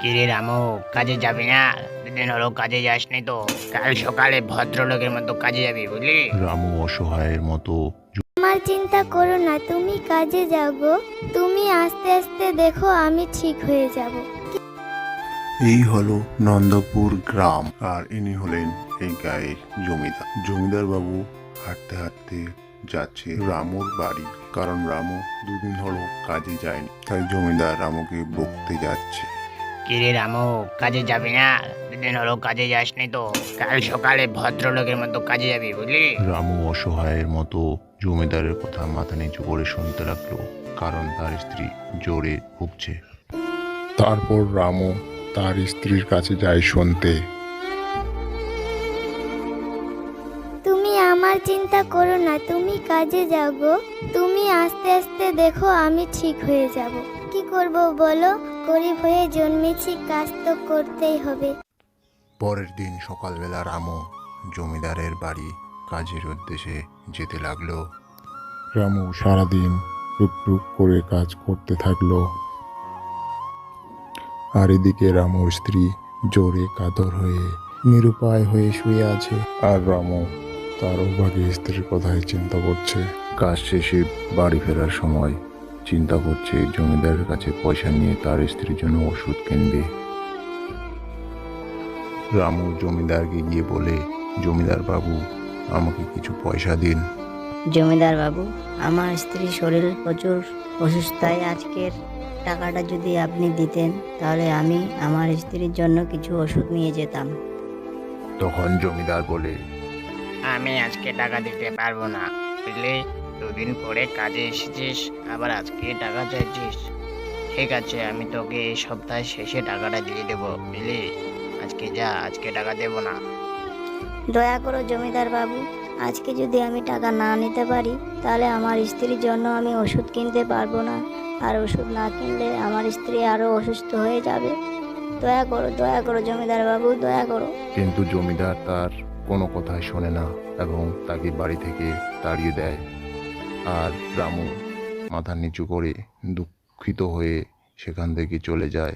কিরে রামু, কাজে যাবি না? দুদিন হলো কাজে যাসনি তো। কাল সকালে ভদ্রলোকের মতো কাজে যাবি, বুঝলি? রামু অসহায়ের মতো আমার চিন্তা করো না, তুমি কাজে যাও গো। তুমি আস্তে আস্তে দেখো, আমি ঠিক হয়ে যাব। এই হলো নন্দপুর গ্রাম, আর ইনি হলেন এই গায়ের জমিদার। জমিদার বাবু হাঁটতে হাঁটতে যাচ্ছে রামুর বাড়ি, কারণ রামু দুদিন হলো কাজে যায়নি, তাই জমিদার রামুকে বকতে যাচ্ছে। কিরে রামু, কাজে যাবি না? দুদিন হলো কাজে যাসনি তো। কাল সকালে ভদ্রলোকের মতো কাজে যাবি, বুঝলি? রামু অসহায়ের মতো জমিদারের কথা মাথা নিচু করে শুনতে লাগলো, কারণ তার স্ত্রী জ্বরে ভুগছে। তারপর রামু তার স্ত্রীর কাছে যায় শুনতে। তুমি আমার চিন্তা করো না, তুমি কাজে যাও গো। তুমি আস্তে আস্তে দেখো, আমি ঠিক হয়ে যাব। কি করব বলো, গরিব হয়ে জন্মেছি, কাজ তো করতেই হবে। পরের দিন সকালবেলা রামু জমিদারের বাড়ি কাজের উদ্দেশ্যে যেতে লাগলো। রামু সারাদিন টুকটুক করে কাজ করতে থাকলো, আর এদিকে রামুর স্ত্রী জ্বরে কাতর হয়ে নিরুপায় হয়ে শুয়ে আছে। আর রামু তার অভাগী স্ত্রীর কথাই চিন্তা করছে। কাজ শেষে বাড়ি ফেরার সময় চিন্তা করছে জমিদারের কাছে পয়সা নিয়ে তার স্ত্রীর জন্য ওষুধ কিনবে। রামু জমিদারকে গিয়ে বলে, জমিদার বাবু, আমাকে কিছু পয়সা দিন। জমিদার বাবু, আমার স্ত্রীর শরীর প্রচুর অসুস্থ, তাই আজকের টাকাটা যদি আপনি দিতেন তাহলে আমি আমার স্ত্রীর জন্য কিছু ওষুধ নিয়ে যেতাম। তখন জমিদার বলে, আমি আজকে টাকা দিতে পারবো না, বুঝলি? দুদিন পরে কাজে এসেছিস, আবার আজকে টাকা চাইছিস। ঠিক আছে, আমি তোকে এই সপ্তাহের শেষে টাকাটা দিয়ে দেবো, বুঝলি? আজকে যা, আজকে টাকা দেবো না। দয়া করো জমিদার বাবু, আজকে যদি আমি টাকা না নিতে পারি তাহলে আমার স্ত্রীর জন্য আমি ওষুধ কিনতে পারবো না, আর ওষুধ না কিনলে আমার স্ত্রী আরও অসুস্থ হয়ে যাবে। দয়া করো জমিদার বাবু, দয়া করো। কিন্তু জমিদার তার কোনো কথাই শোনে না এবং তাকে বাড়ি থেকে তাড়িয়ে দেয়। আর রামু মাথা নিচু করে দুঃখিত হয়ে সেখান থেকে চলে যায়।